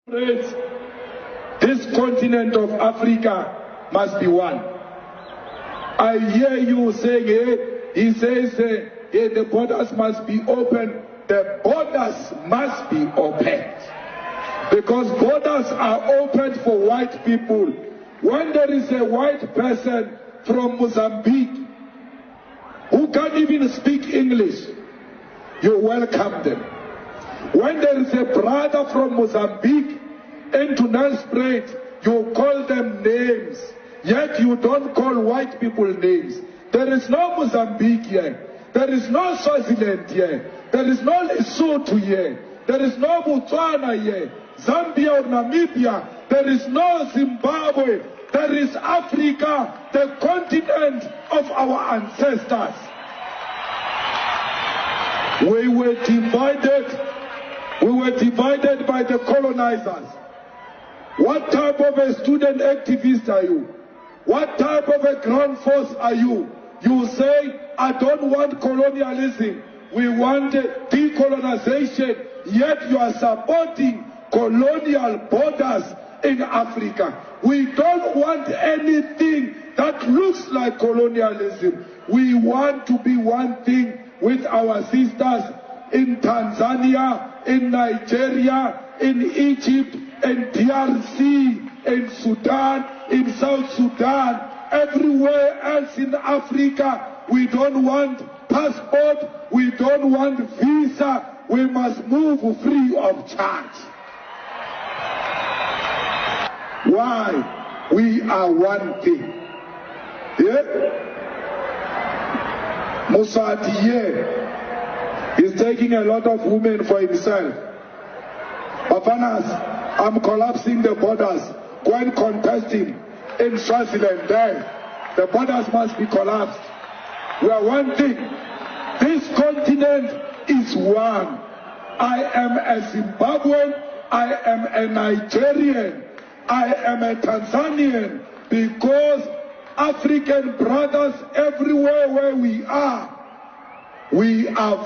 Friends, this continent of Africa must be one. I hear you saying, he says, the borders must be open. The borders must be opened. Because borders are opened for white people. When there is a white person from Mozambique who can't even speak English, you welcome them. When there is a brother from Mozambique into Nelspruit, you call them names. Yet you don't call white people names. There is no Mozambique here. There is no Swaziland here. There is no Lesotho here. There is no Botswana here. Zambia or Namibia. There is no Zimbabwe. There is Africa, the continent of our ancestors. We were divided by the colonizers. What type of a student activist are you? What type of a ground force are you? You say, I don't want colonialism. We want decolonization. Yet you are supporting colonial borders in Africa. We don't want anything that looks like colonialism. We want to be one thing with our sisters in Tanzania, in Nigeria, in Egypt, in DRC, in Sudan, in South Sudan, everywhere else in Africa. We don't want passport, we don't want visa, we must move free of charge. Why? We are one thing. Yeah? Musadiye is taking a lot of women for himself. Bafanas, I'm collapsing the borders. Go and contest him in Swaziland there. The borders must be collapsed. We are one thing. This continent is one. I am a Zimbabwean. I am a Nigerian. I am a Tanzanian, because African brothers everywhere where we are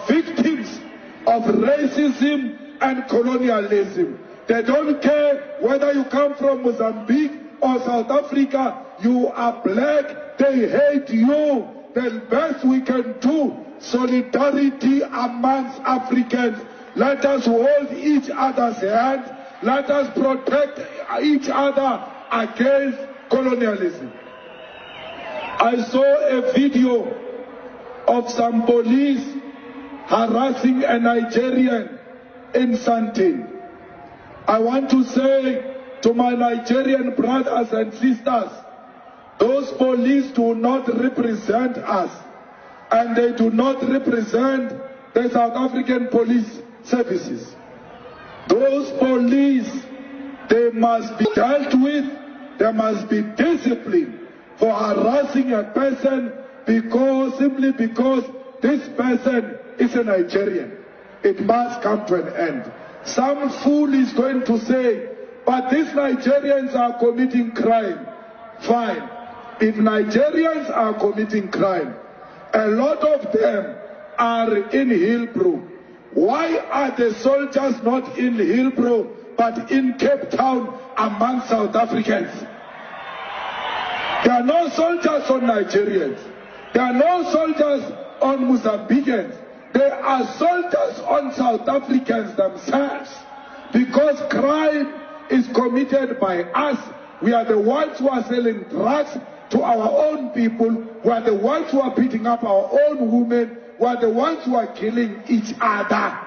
victims of racism and colonialism. They don't care whether you come from Mozambique or South Africa. You are black, they hate you. The best we can do, solidarity amongst Africans. Let us hold each other's hands. Let us protect each other against colonialism. I saw a video of some police harassing a Nigerian in Sandton. I want to say to my Nigerian brothers and sisters, those police do not represent us, and they do not represent the South African police services. Those police, they must be dealt with, they must be disciplined for harassing a person simply because this person is a Nigerian. It must come to an end. Some fool is going to say, but these Nigerians are committing crime. Fine. If Nigerians are committing crime, a lot of them are in Hillbrow. Why are the soldiers not in Hillbrow but in Cape Town among South Africans? There are no soldiers on Nigerians. There are no soldiers on Mozambicans. There are soldiers on South Africans themselves. Because crime is committed by us. We are the ones who are selling drugs to our own people. We are the ones who are beating up our own women. We are the ones who are killing each other.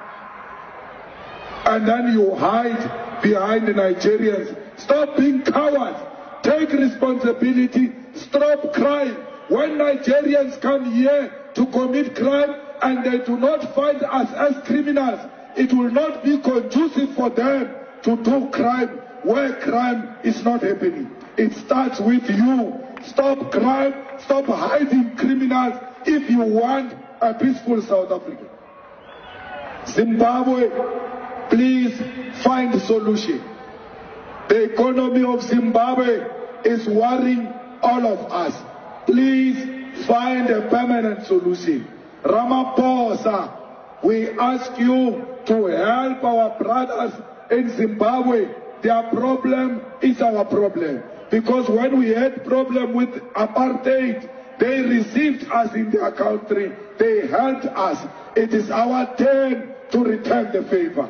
And then you hide behind the Nigerians. Stop being cowards. Take responsibility. Stop crime. When Nigerians come here to commit crime and they do not find us as criminals, it will not be conducive for them to do crime where crime is not happening. It starts with you. Stop crime. Stop hiding criminals if you want a peaceful South Africa. Zimbabwe, please find a solution. The economy of Zimbabwe is worrying all of us. Please find a permanent solution. Ramaphosa, we ask you to help our brothers in Zimbabwe. their problem is our problem. Because when we had problem with apartheid, they received us in their country. They helped us. It is our turn to return the favor.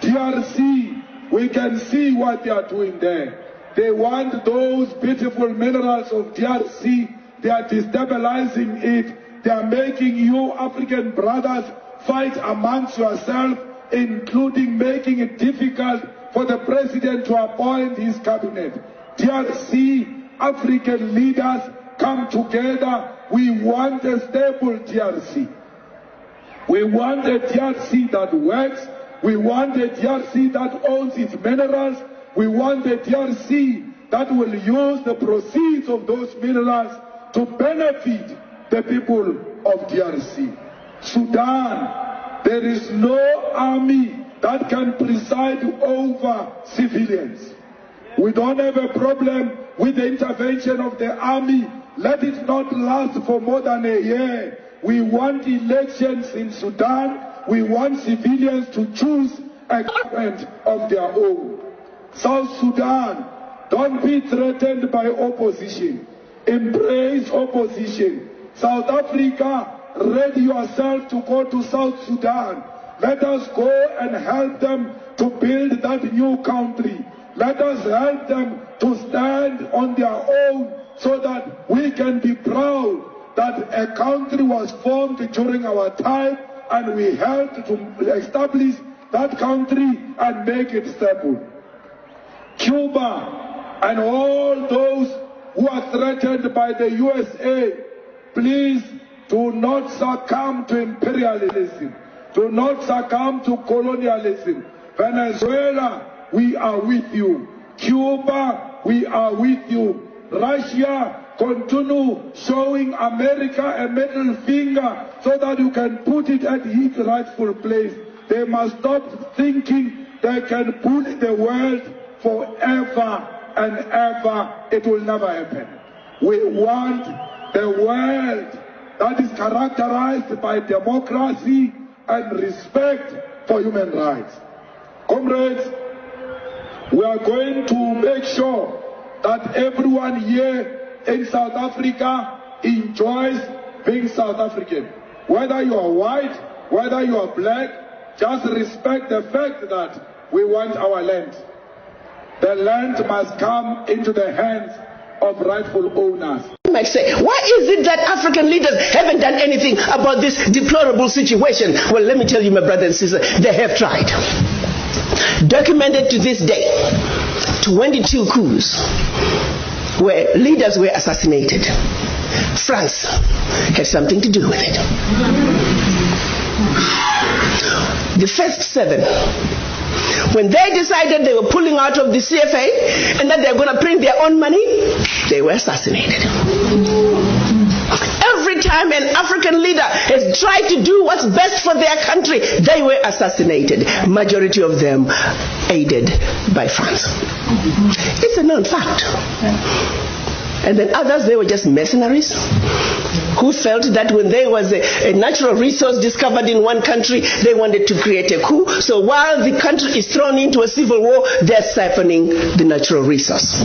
DRC, we can see what they are doing there. They want those beautiful minerals of DRC. They are destabilizing it. They are making you African brothers fight amongst yourselves, including making it difficult for the president to appoint his cabinet. DRC, African leaders, come together. We want a stable DRC. We want a DRC that works. We want a DRC that owns its minerals. We want a DRC that will use the proceeds of those minerals to benefit the people of DRC. Sudan, there is no army that can preside over civilians. We don't have a problem with the intervention of the army. Let it not last for more than a year. We want elections in Sudan. We want civilians to choose a government of their own. South Sudan, don't be threatened by opposition. Embrace opposition. South Africa, ready yourself to go to South Sudan. Let us go and help them to build that new country. Let us help them to stand on their own so that we can be proud that a country was formed during our time and we helped to establish that country and make it stable. Cuba and all those who are threatened by the USA, please do not succumb to imperialism. Do not succumb to colonialism. Venezuela, we are with you. Cuba, we are with you. Russia, continue showing America a middle finger so that you can put it at its rightful place. They must stop thinking they can bully the world forever and ever. It will never happen. We want the world that is characterized by democracy and respect for human rights. Comrades, we are going to make sure that everyone here in South Africa enjoys being South African. Whether you are white, whether you are black, just respect the fact that we want our land. The land must come into the hands of rightful owners. You might say, why is it that African leaders haven't done anything about this deplorable situation? Well, let me tell you, my brother and sister, they have tried. Documented to this day, 22 coups where leaders were assassinated. France had something to do with it. The first 7, when they decided they were pulling out of the CFA and that they were going to print their own money, they were assassinated. Every time an African leader has tried to do what's best for their country, they were assassinated. Majority of them aided by France. It's a known fact. And then others, they were just mercenaries who felt that when there was a natural resource discovered in one country, they wanted to create a coup. So while the country is thrown into a civil war, they're siphoning the natural resource.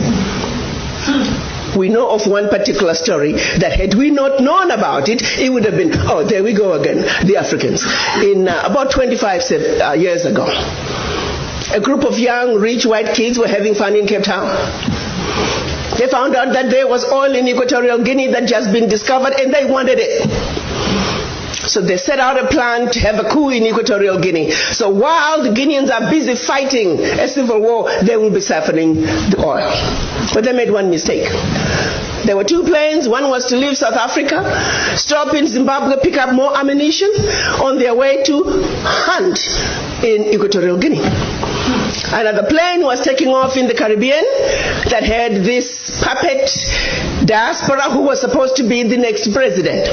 We know of one particular story that had we not known about it, it would have been, oh, there we go again, the Africans. In about 25 years ago, a group of young, rich white kids were having fun in Cape Town. They found out that there was oil in Equatorial Guinea that just been discovered and they wanted it. So they set out a plan to have a coup in Equatorial Guinea. So while the Guineans are busy fighting a civil war, they will be siphoning the oil. But they made one mistake. There were 2 planes. One was to leave South Africa, stop in Zimbabwe, pick up more ammunition on their way to hunt in Equatorial Guinea. Another plane was taking off in the Caribbean that had this puppet diaspora who was supposed to be the next president.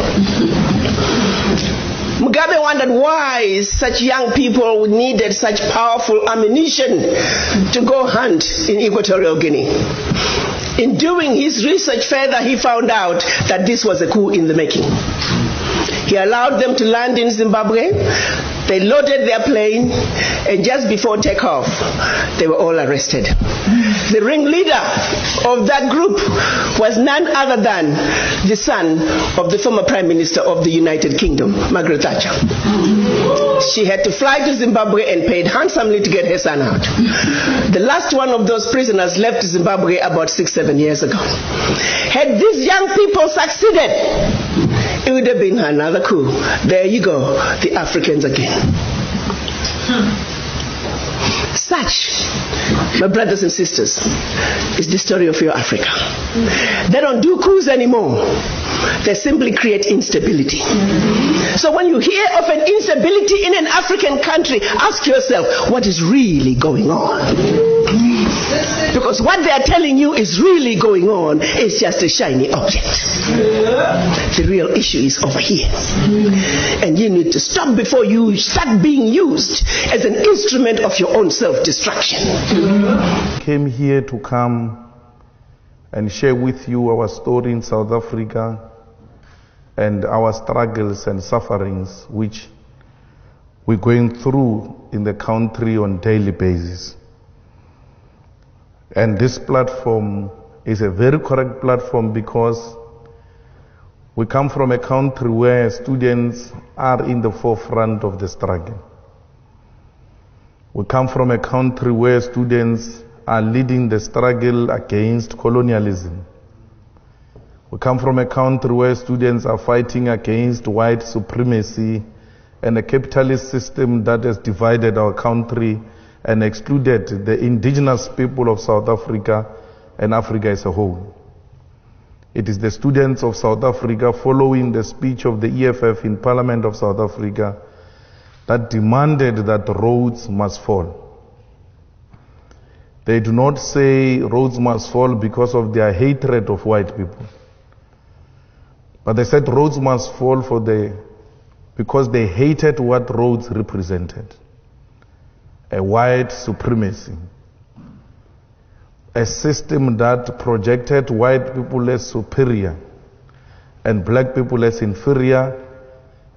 Mugabe wondered why such young people needed such powerful ammunition to go hunt in Equatorial Guinea. In doing his research further, he found out that this was a coup in the making. He He allowed them to land in Zimbabwe. They loaded their plane, and just before takeoff, they were all arrested. The ringleader of that group was none other than the son of the former Prime Minister of the United Kingdom, Margaret Thatcher. She had to fly to Zimbabwe and paid handsomely to get her son out. The last one of those prisoners left Zimbabwe about 6-7 years ago. Had these young people succeeded, it would have been another coup. There you go, the Africans again. Such, my brothers and sisters, is the story of your Africa. They don't do coups anymore. They simply create instability. So when you hear of an instability in an African country, ask yourself, what is really going on? Because what they are telling you is really going on is just a shiny object. The real issue is over here. And you need to stop before you start being used as an instrument of your own self-destruction. Came here to come and share with you our story in South Africa and our struggles and sufferings which we're going through in the country on a daily basis. And this platform is a very correct platform because we come from a country where students are in the forefront of the struggle. We come from a country where students are leading the struggle against colonialism. We come from a country where students are fighting against white supremacy and a capitalist system that has divided our country and excluded the indigenous people of South Africa and Africa as a whole. It is the students of South Africa, following the speech of the EFF in Parliament of South Africa, that demanded that Rhodes must fall. They do not say Rhodes must fall because of their hatred of white people, but they said Rhodes must fall because they hated what Rhodes represented. A white supremacy, a system that projected white people as superior and black people as inferior,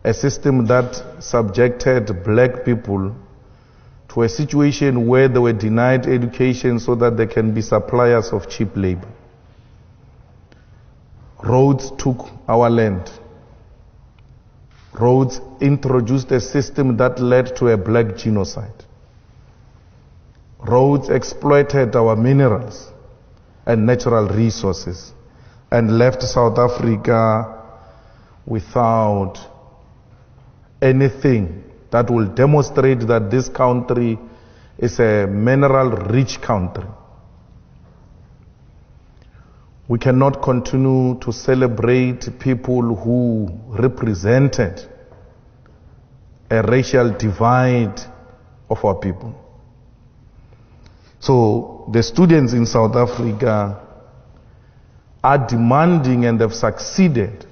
a system that subjected black people to a situation where they were denied education so that they can be suppliers of cheap labor. Rhodes took our land. Rhodes introduced a system that led to a black genocide. Rhodes exploited our minerals and natural resources and left South Africa without anything that will demonstrate that this country is a mineral-rich country. We cannot continue to celebrate people who represented a racial divide of our people. So the students in South Africa are demanding, and they've succeeded,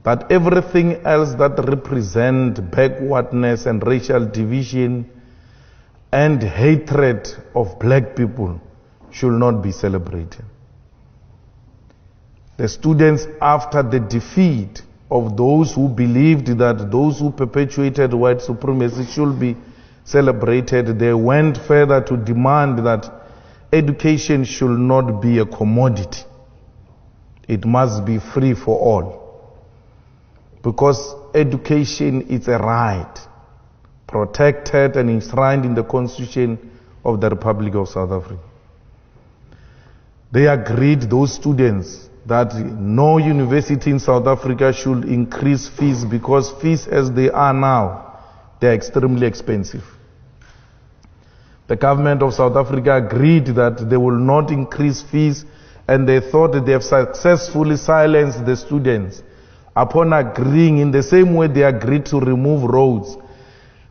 that everything else that represents backwardness and racial division and hatred of black people should not be celebrated. The students, after the defeat of those who believed that those who perpetuated white supremacy should be celebrated, they went further to demand that education should not be a commodity. It must be free for all. Because education is a right, protected and enshrined in the Constitution of the Republic of South Africa. They agreed, those students, that no university in South Africa should increase fees because fees as they are now, they're extremely expensive. The government of South Africa agreed that they will not increase fees, and they thought that they have successfully silenced the students. Upon agreeing, in the same way they agreed to remove Rhodes,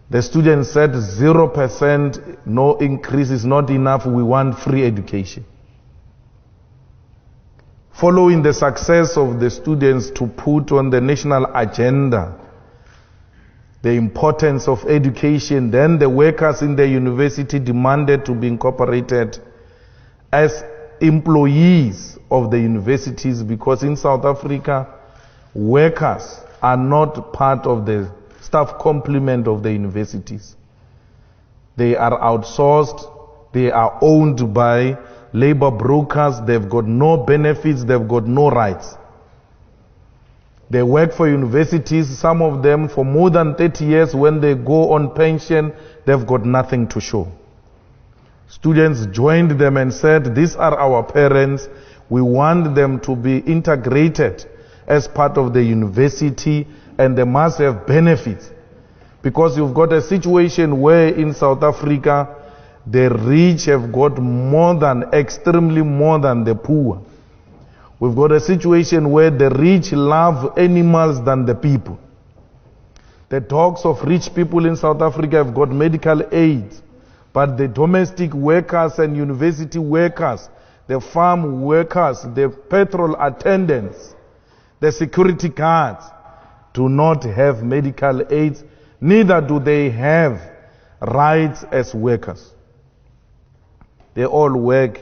the students said 0%, no increase is not enough, we want free education. Following the success of the students to put on the national agenda the importance of education, then the workers in the university demanded to be incorporated as employees of the universities, because in South Africa, workers are not part of the staff complement of the universities. They are outsourced, they are owned by labor brokers, they've got no benefits, they've got no rights. They work for universities, some of them for more than 30 years. When they go on pension, they've got nothing to show. Students joined them and said, these are our parents, we want them to be integrated as part of the university and they must have benefits. Because you've got a situation where in South Africa, the rich have got extremely more than the poor. We've got a situation where the rich love animals than the people. The dogs of rich people in South Africa have got medical aid, but the domestic workers and university workers, the farm workers, the petrol attendants, the security guards do not have medical aids, neither do they have rights as workers. They all work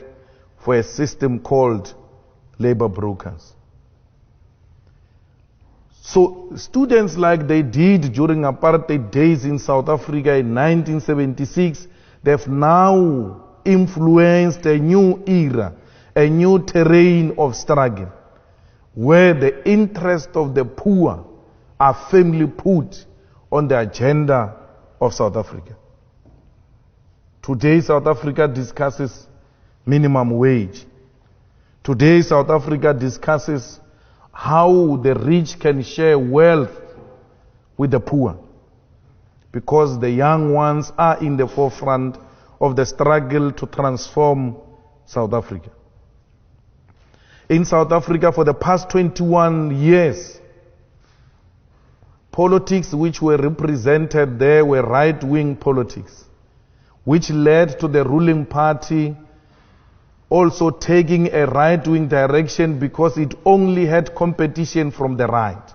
for a system called labor brokers. So students, like they did during apartheid days in South Africa in 1976, they've now influenced a new era, a new terrain of struggle, where the interest of the poor are firmly put on the agenda of South Africa. Today, South Africa discusses minimum wage. Today, South Africa discusses how the rich can share wealth with the poor, because the young ones are in the forefront of the struggle to transform South Africa. In South Africa, for the past 21 years, politics which were represented there were right-wing politics, which led to the ruling party also taking a right-wing direction because it only had competition from the right.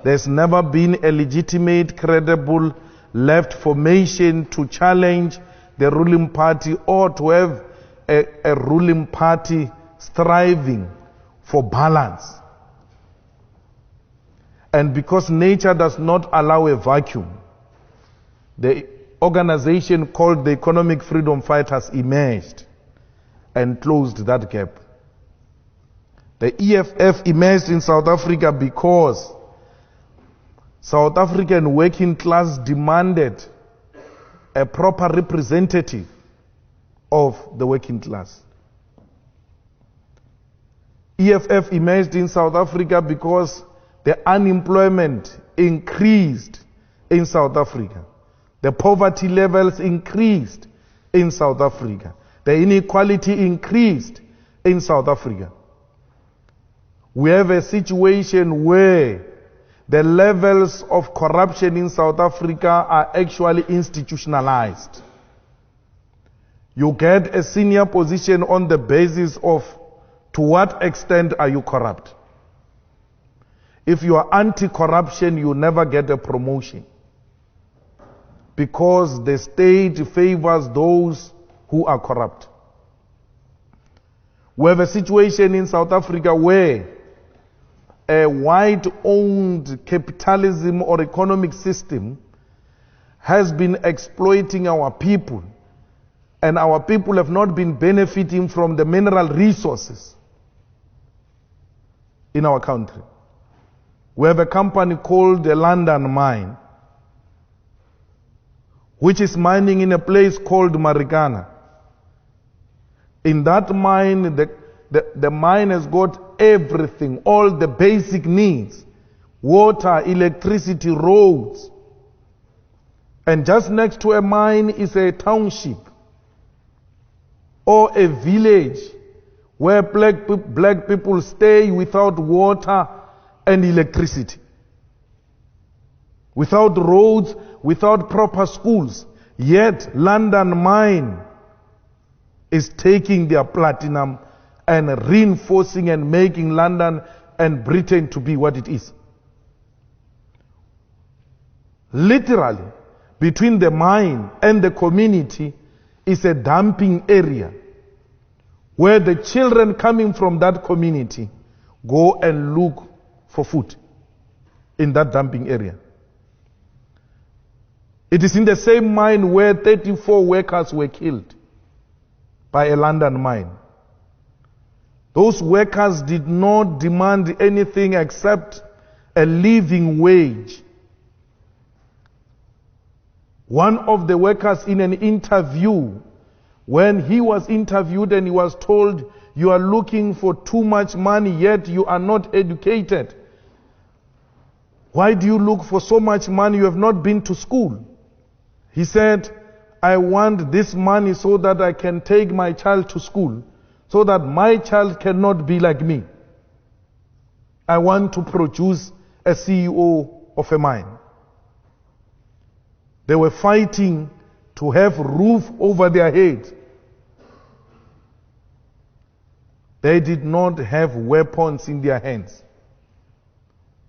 There's never been a legitimate, credible left formation to challenge the ruling party or to have a ruling party striving for balance. And because nature does not allow a vacuum, the organization called the Economic Freedom Fighters emerged and closed that gap. The EFF emerged in South Africa because South African working class demanded a proper representative of the working class. EFF emerged in South Africa because the unemployment increased in South Africa. The poverty levels increased in South Africa. The inequality increased in South Africa. We have a situation where the levels of corruption in South Africa are actually institutionalized. You get a senior position on the basis of to what extent are you corrupt. If you are anti-corruption, you never get a promotion, because the state favors those who are corrupt. We have a situation in South Africa where a white-owned capitalism or economic system has been exploiting our people, and our people have not been benefiting from the mineral resources in our country. We have a company called the London Mine, which is mining in a place called Marikana. In that mine, the mine has got everything, all the basic needs: water, electricity, roads. And just next to a mine is a township or a village where black people stay without water and electricity, without roads, without proper schools. Yet London Mine is taking their platinum and reinforcing and making London and Britain to be what it is. Literally, between the mine and the community is a dumping area where the children coming from that community go and look for food. in that dumping area. It is in the same mine where 34 workers were killed by a London mine. Those workers did not demand anything except a living wage. One of the workers in an interview, when he was interviewed and he was told, you are looking for too much money, yet you are not educated. Why do you look for so much money? You have not been to school. He said, I want this money so that I can take my child to school, so that my child cannot be like me. I want to produce a CEO of a mine. They were fighting to have roof over their head. They did not have weapons in their hands.